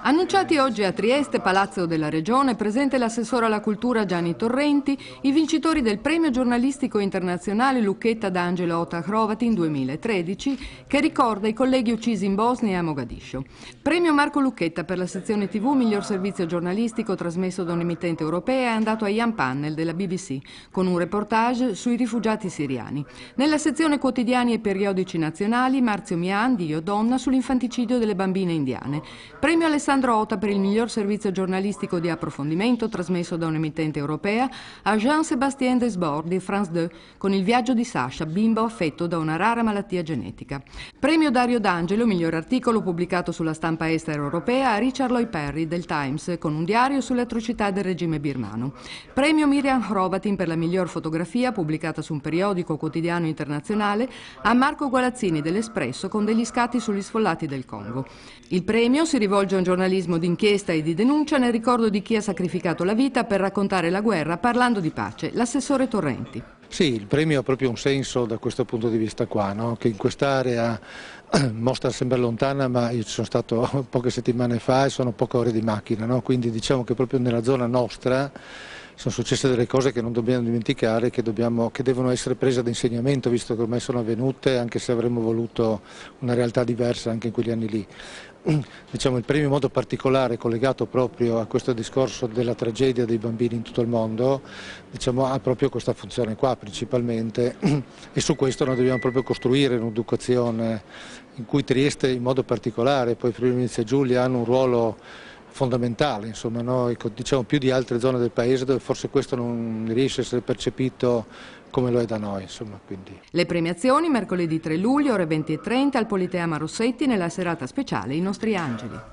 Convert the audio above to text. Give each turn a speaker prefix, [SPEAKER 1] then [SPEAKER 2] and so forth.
[SPEAKER 1] Annunciati oggi a Trieste, Palazzo della Regione, presente l'assessore alla cultura Gianni Torrenti, i vincitori del premio giornalistico internazionale Lucchetta d'Angelo Ota Hrovatin 2013, che ricorda i colleghi uccisi in Bosnia e a Mogadiscio. Premio Marco Lucchetta per la sezione TV Miglior servizio giornalistico trasmesso da un'emittente europea è andato a Ian Pannell della BBC, con un reportage sui rifugiati siriani. Nella sezione quotidiani e periodici nazionali, Marzio Mian di Io Donna sull'infanticidio delle bambine indiane. Premio Alessandro Ota per il miglior servizio giornalistico di approfondimento trasmesso da un'emittente europea a Jean-Sébastien Desbordes di France 2 con il viaggio di Sasha, bimbo affetto da una rara malattia genetica. Premio Dario D'Angelo, miglior articolo pubblicato sulla stampa estera europea a Richard Lloyd Perry del Times con un diario sulle atrocità del regime birmano. Premio Miriam Hrovatin per la miglior fotografia pubblicata su un periodico quotidiano internazionale a Marco Gualazzini dell'Espresso con degli scatti sugli sfollati del Congo. Il premio si rivolge a un giornalismo d'inchiesta e di denuncia nel ricordo di chi ha sacrificato la vita per raccontare la guerra parlando di pace, l'assessore Torrenti.
[SPEAKER 2] Sì, il premio ha proprio un senso da questo punto di vista qua, no? Che in quest'area mostra sembra lontana, ma io ci sono stato poche settimane fa e sono poche ore di macchina, no? Quindi diciamo che proprio nella zona nostra sono successe delle cose che non dobbiamo dimenticare, che devono essere prese ad insegnamento, visto che ormai sono avvenute, anche se avremmo voluto una realtà diversa anche in quegli anni lì. Diciamo, il premio in modo particolare collegato proprio a questo discorso della tragedia dei bambini in tutto il mondo, diciamo, ha proprio questa funzione qua principalmente, e su questo noi dobbiamo proprio costruire un'educazione in cui Trieste in modo particolare, poi Friuli Venezia Giulia hanno un ruolo fondamentale, insomma, no? Diciamo più di altre zone del paese dove forse questo non riesce a essere percepito come lo è da noi. Insomma, quindi.
[SPEAKER 1] Le premiazioni mercoledì 3 luglio ore 20:30 al Politeama Rossetti nella serata speciale I nostri angeli.